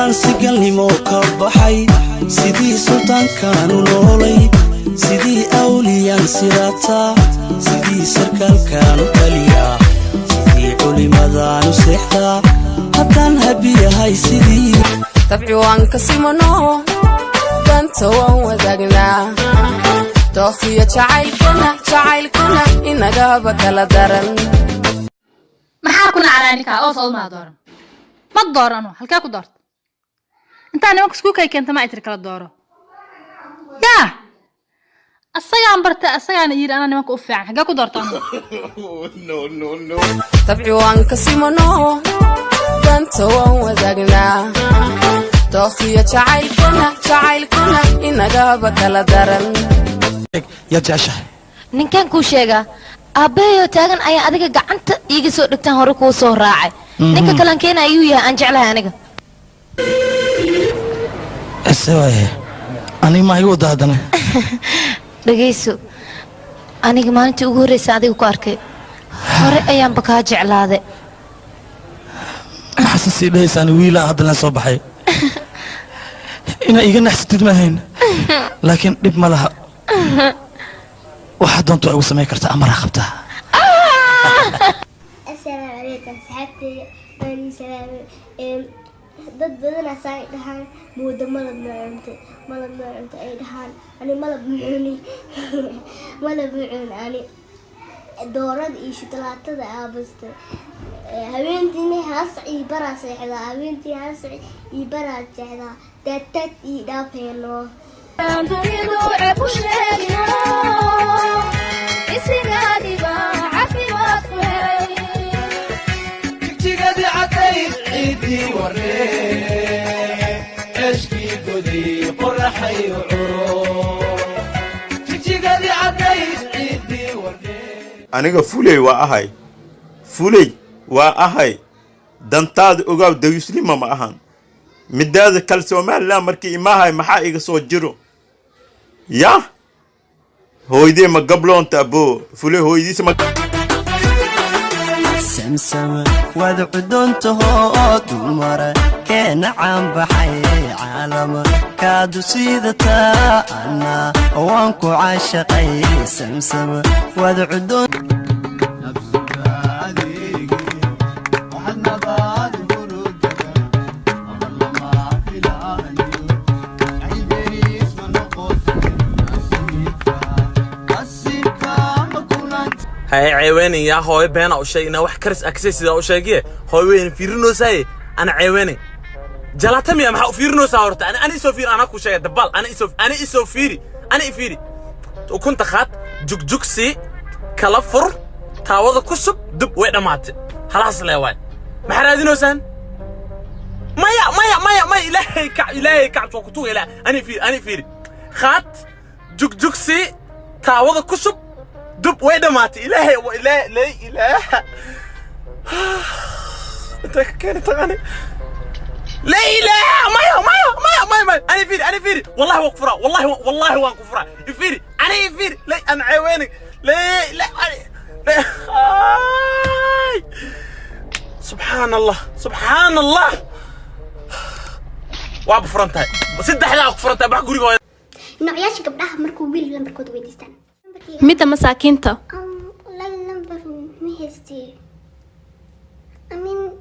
haddaan si galnimo ka baxay sidii sultaankaanu noolay sidii awliyaan sirataa sidii sarkaalkaanu taliyaa sidii culimadaanu seexdaa haddaan habiyahay sidii tabci waan ka simano danta waan wadaagnaa dooqiyo jacaylkana inagaba kala daran maxaa kuna calaanika oo soo ma dooran ma doorano halka ku doorto inta nimanka isku kay keenta ma itri kala dooro yaa asagaan barta asagaan yiri ana nimanka u fiican halka ku doortaan no tabci waan ka simano danta waan wadaagnaa dooqiyo jacaylkana inagaba kala daran ya jaasha ninkan ku sheega abeeyo taagan ayaa adiga gacanta iiga soo dhigtaan hore ku soo raacay ninka kalan keena ayuu yahay aan jeclahay aniga asaway ani ma igu daadana dhageyso aniga maalintii ugu horeysay adiga ku arkay hore ayaan baka jeclaaday xasasi dhaysan wiila hadana soo baxay ina iga naxsatid ma hayn laakiin dib ma laha waxa doonto ay u sameey kartaa amara qabtaa السلام عليكم صحتي أنا سلام ضد بدنا ساي دهان بود ملب نعنت أي دهان أنا ملب نعني ملب نعن أنا دورات إيش ثلاثة أبست هبنتي هاسعي برا سعدا هبنتي هاسعي برا سعدا تتت يدافعنا aniga fulay waa ahay dantaada ogaw dawslima ma ahan midaada kal Soomaaliland markii imaahay maxaa iga soo jiro ya hooyadee ma gabloonta abo fulay hooyadiisa ma samsama wada cuduntaho dumara keena caan baxay caalama kaadu sidata ana waan ku caashaqay samsama wada cudun هاي عيواني يا هوي بين أو شيء أنا واحد كرس أكسس أو شيء هوي وين فيرنو ساي أنا عيواني جلاتهم يا محو فيرنو ساورت أنا إسوفير أنا كوشة دبال أنا إسوفيري وكنت خات جوكسي كلافر تاوض كسب دب وين مات خلاص لا وين ما حرادينو سان ما إلهي كعب وكتوه لا أنا فيري خات جوكسي تاوض كسب دب وين مات إلهي وإله لا إله أنت كانت أغني لا إله ما أنا فيري والله وكفرة والله وكفرة فيري أنا فيري لا أنا عيواني لا سبحان الله وابو فرنتاي سد حدا فرنتاي بح غوري نوعياش قبلها مركو ويل لمبر كود ويديستان midda masaakiinta والله اللمبر مهستي أمين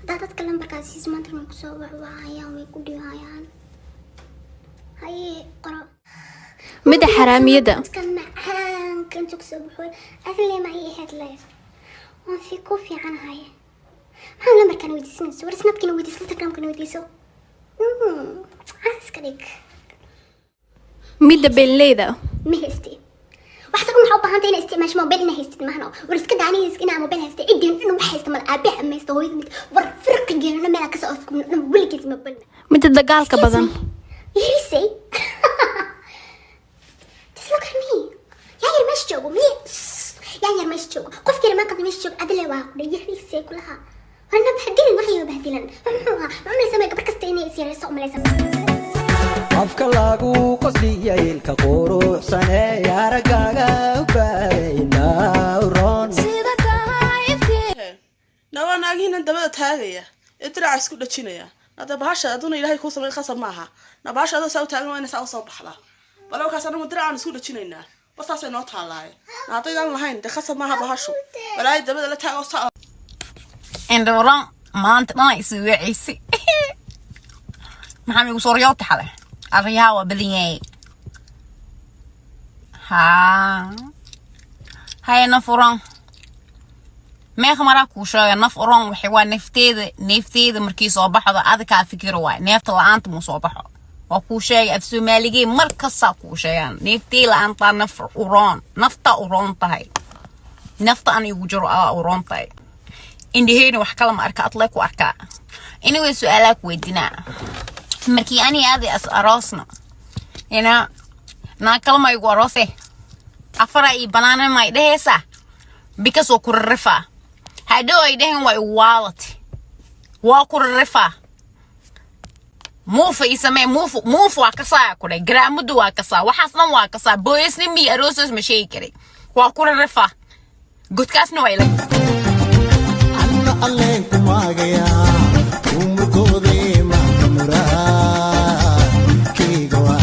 دادت كلمبر كاسيس ما ترى مكسوع وعيا ويقولي عيان هاي قرا midda xaraamiyada كان معان كنت أكسب حول أفلي معي هاد لايف ما في كوفي عن هاي ما اللمبر كانوا يديسون صور سناب كانوا يديسون تكرام كانوا يديسون عسكريك midda beenleyda مهستي waxaan ku maxaa baahan tahay isticmaasho mobile ina haystid mahano war iska daani iskina mobile haystid idin inuu wax haysto mal aabe amaysto hooyad mid war firqigeena meel ka soo afkum wiligeed mobile midda dagaalka badan يريسي تسلك مي يا ير مش جوجو مي يا ير مش جوجو قف كده ما قد مش جوجو أدلة واحد يريسي كلها أنا بهدلن وحي وبهدلن عمري سمعك بركستيني يصير يسوق ملازم afka lagu qosdiyay ilka quruxsane yaragaaga baayna ron sida taayifti naagina dabada taagaya الدرع اسكو دجينيا هذا بهاشا ادون الهي كو سمي خصب maaha nabasha ado saa u taagan waa inay soo baxdaa bal kaas anagu diracaan isku dhajinayna bastaas ay noo taalaay naadaydan lahayn de khasab maaha bahasho walaay dabada la taago saa indhoran maanta dhan isu wiciisi maxaa migu soo riyootay xalay arriyaha waa baliyay ha hayna furan meeqa maraa kuu sheegay naf oran waxay waa neefteeda markii soo baxdo adkaa fikir waay neefta la'aanta mu soo baxo waa kuu sheegay af Soomaaliga markasta kuu sheegan neeftii la'aanta naf oran nafta oran tahay nafta aan igu jiro oran tahay indheheena wax kala ma arka adlay ku arka inuu su'aalaha ku weydiinaa markii ani aadi as aroosna ina na kala ma igu aroose afara i banana ma idheesa because oo ku rifa hadoo ay dhehen way wallet waa ku rifa muufa isame muufa waa ka saa ku dhay garaamadu waa ka saa waxaasna waa ka saa boysni mi aroosas ma sheey kare waa ku rifa godkaasna way la anna alleen kumagaya umurkoode ma muraa kiga waa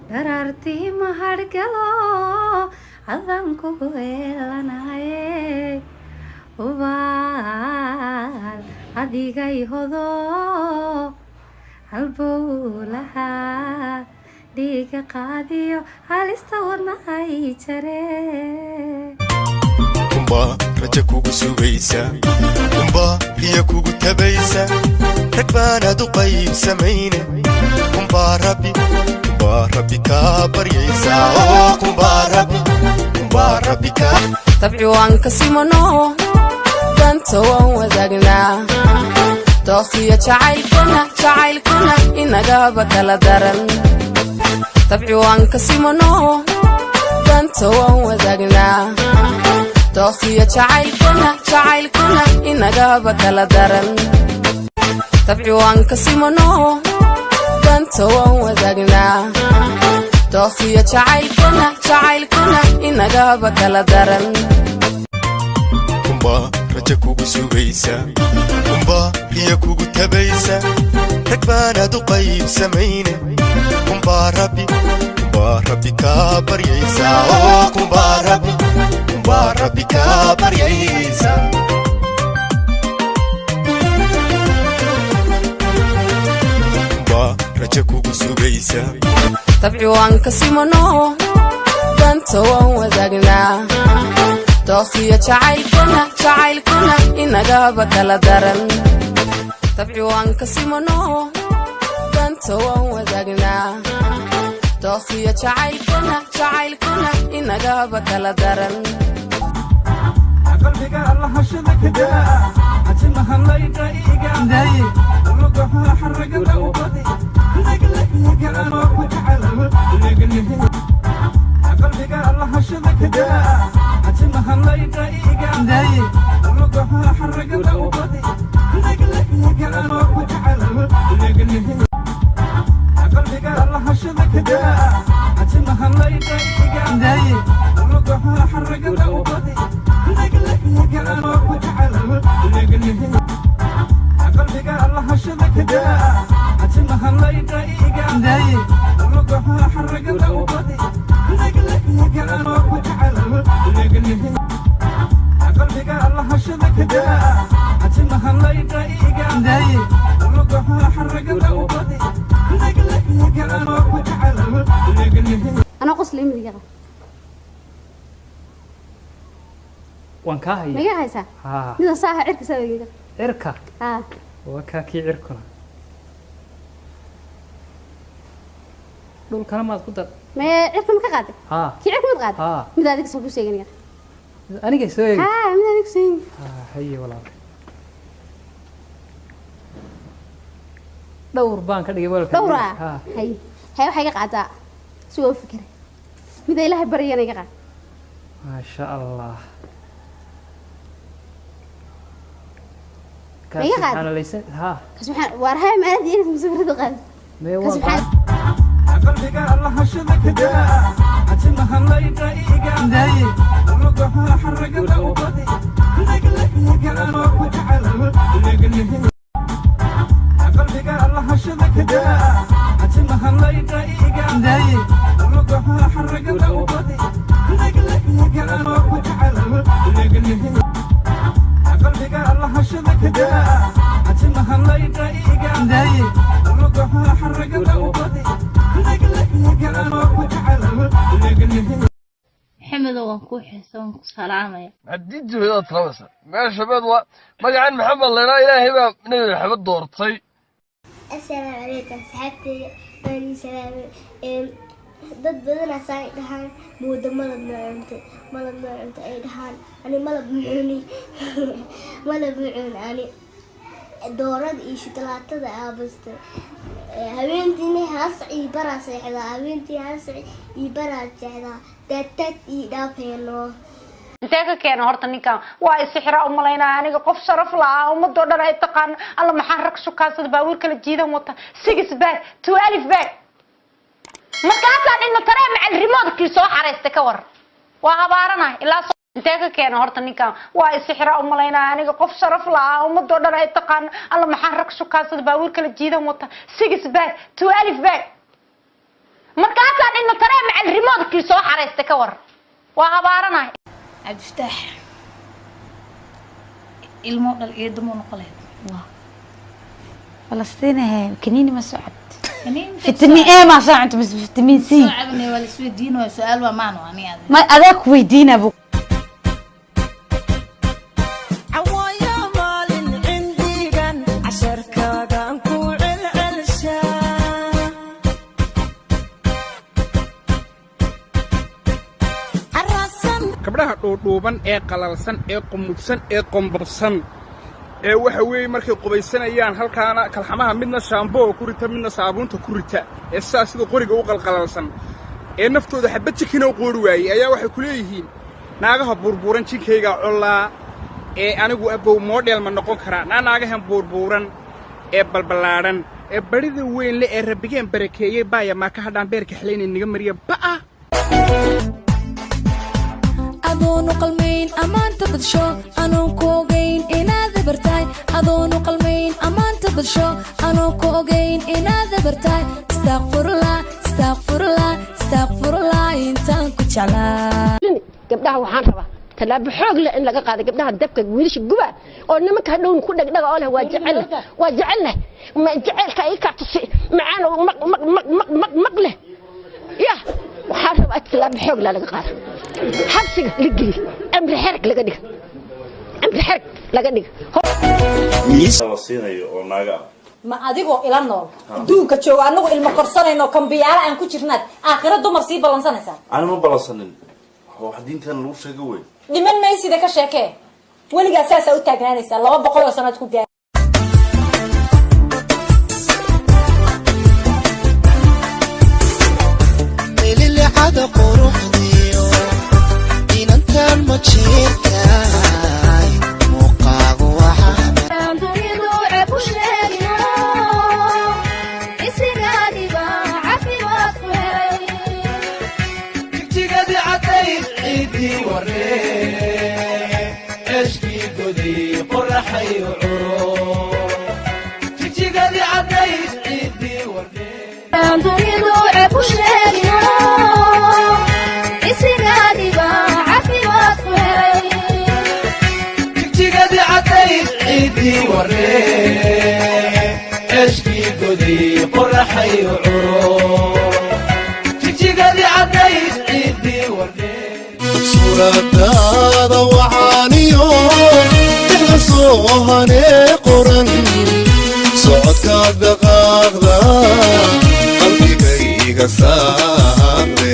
dararti mahad galo adan kugu eelanahay ubal adigay hodo halbowlaha dhiiga qaadiyo halista wadnahay jare kumba raja kugu sugaysa kumba hiya kugu tabaysa rag baanaad u qayb samayne kumba rabbi ka baryaysa kumba rabbi ka tabci waan ka simano danta waan wadaagnaa dookhiyo jacaylkuna inagaba kala daran tabci waan ka simano danta waan wadaagnaa dookhiyo jacaylkuna inagaba kala daran tabci waan ka simano danta waan wadaagnaa dookhiyo jacaylkuna inagaba kala daran kumba raja kugu sugaysa kumba hiya kugu tabaysa rag baanaad u qayb samayne kumba rabbi ka baryaysa kumba rabbi ka baryaysa raja kugu sugaysa tabci waan ka simano danta waan wadaagnaa dookhiyo jacaylkuna inagaba kala daran tabci waan ka simano danta waan wadaagnaa dookhiyo jacaylkuna inagaba kala daran qalbiga allah hashada ka daa atimaha layda iga daye ruuxa xaragada u qadi naglaga ano ku jacayl qalbiga allah hashada ka daa atimaha layda iga daye ruuxa xaragada u qadi naglaga ano ku jacayl qalbiga allah hashada ka daa atimaha layda iga daye ruuxa xaragada قلبك الله شبك دا أتمها الله يقايقا رقها حرق الأوقات لك أنا وجعل قلبك الله شبك دا أتمها الله يقايقا رقها حرق الأوقات لك أنا وجعل أنا قصلي من ذي وان كاهي ما يعيسى إذا صاح عرك سوي عركة وكاكي عركنا دول كلامات قدر ما عرك ما كقادر كي عرك ما تقادر ماذا ذيك سوي شيء أنا جاي سوي ماذا ذيك سوي هي ولا دور بانك اللي يقول دورة هي حاجة قاعدة سوى فكرة ماذا إله بريانا يقع ما شاء الله سبحان الله يسد سبحان وارها ما هذه مسافر دقات سبحان قلبك الله شبك دا أتمها الله يقايقا رقها حرق الأوقات لك أنا وجعل قلبك الله شبك دا أتمها الله يقايقا رقها حرق الأوقات لك أنا وجعل قلبك الله شبك دا أتمها الله يقايقا رقها حرق الأوقات لك أنا وجعل حمد وانكو حسون سلامة عديد هذا ترابسة ما شباب مجعن محمد الله لا إله إلا نبي محمد دورتي السلام عليكم صحبتي بني سلام dad badan asaa dhahaan moodo malab cunto ay dhahaan ani malab mucuni ani doorada iyo shukulaatada aabasta habeentii haas ii baraa seexdaa habeentii haas ii baraa jeexdaa dad ii dhaafeeno intee ka keenay horta ninkan waa isixira u malaynaa aniga qof sharaf laa ummadoo dhan ay taqaan alla maxaan rag shukaasada baabuur kala jiidan wata 6 bag 12 bag markaasaan inna taree macal rimoodkii soo xareystay ka war waa habaaranahay ilaa intee ka keenay horta ninkan waa isixira u malaynaa aniga qof sharaf laa ummadoo dhan ay taqaan alla maxaan rag shukaasada baabuur kala jiidan wata 6 bag 12 bag markaasaan inna taree macal rimoodkii soo xareystay ka war waa habaaranahay عبد الفتاح الموديل يدمو نقلين فلسطين هي كنيني ما سعد فيتامين ايه ما سعد بس فيتامين سي صعبني ولا سويدين وسؤال ومعنى يعني هذا ما اذاك ويدين ابو gabdhaha dhoodhooban ee qalalsan ee qumudsan ee qombobsan ee waxa weeye markay qubaysanayaan halkaana kalxamaha midna shaamboo ku rita midna saabuunta ku rita ee sidaas sida qoriga u qalqalalsan ee naftooda xabad jikin oo qoori waayey ayaa waxay ku leeyihiin naagaha burbuuran jinkayga collaa ee anigu abow model ma noqon karaa naagahan burbuuran ee balbalaadhan ee barida weyn le ee rabbigeen barakeeyey baaya maa ka hadhaan beerka xelaynay niga mariya ba'a أظن قلمين أمان تبدشو أنا كوجين إن هذا برتاي أظن قلمين أمان تبدشو أنا كوجين إن هذا برتاي استغفر الله استغفر الله استغفر الله أنت كنت على قبلها وحان ربا تلا بحوق لأن لقى قاعدة قبلها الدبكة ويلش الجبا أو نمك هدون كل دقيقة أقولها واجعله ما جعل كأي كعطسي معانا مقله يا وحارب أتلا بحوق لا لقى قاعدة حبسك لقلي أمر حرك لقدك أمر حرك لقدك ما أديكوا إلى النور دون كتشو أنو المقرصنة إنه كم بيعلى عن كل شرنات آخر الدمر سي بلانسانة سان أنا ما بلانسانين هو حدين كان لوش جوي لمن ما يصير ذاك الشيء ولي أساسا وتاجنا نسال الله بقول سنة تكون جاي اللي حدا قروحنيو إن أنت المتشيكاي موقعه وحانا أنتظروا عبوش لأنيو إسرقادي باعفي وأصفهي تيجادي عطيب عيدي وري اشكي قدي قرحي وعروق تجيقدي عديد عيدي وردي دنيدو عبو شاقيو إسيقادي باعفي واسوهي تجيقدي عديد عيدي وردي اشكي قدي قرحي وعروق تجيقدي عديد عيدي وردي suuradaada waxaaniyo dixda soohane qoran socodkaad dhaqaaqda qalbigayga saare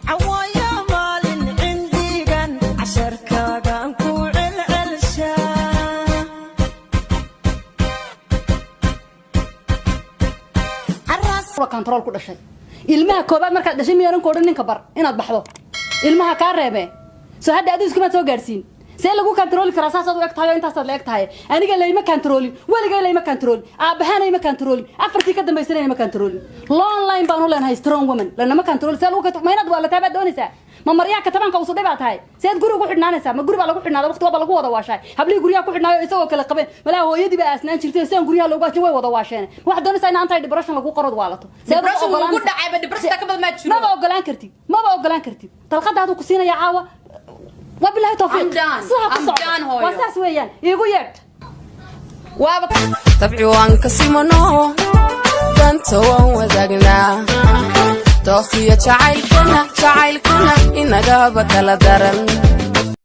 عوايا مال عنديقن عشر كاقان كوع العلشا كنترول ku dhashay ilmaha koobaad markaad dhashay miyaanan ku odhan ninka bar inaad baxdo ilmaha kaa reebee soo hadda adigu iskuma soo gaarsiin see lagu control karaa saasaad u eg tahay intaasaad la eg tahay aniga layma controlin weligay layma controlin aabahaanay ma controlin afartii ka dambaysanayna ma controlin long line baan u leenahay strong woman lanama control see lagu maynad waa la taabaad doonaysaa ma maryaa ka tabanka usu dhibaa tahay seed guriga ku xidhnaanaysaa ma guri baa lagu xidhnaada waqti walba lagu wada waashay hablii guryaha ku xidhnaayo isagoo kala qabeen malaa hooyadii baa asnaan jirtay sidaan guryaha loogu ajin way wada waasheen wax doonaysaa in anti depression lagu qorod waalato depression lagu dhacay depression ka bad ma jiro ma ogolaan kartid talqada hadu ku siinaya caawa wabillahi tawfiiq I'm done hooyo wasaas weeyaan iigu yeedh waaba tabci waan ka simano danta waan wadaagnaa dookhiyo jacaylkana inagaba kala daran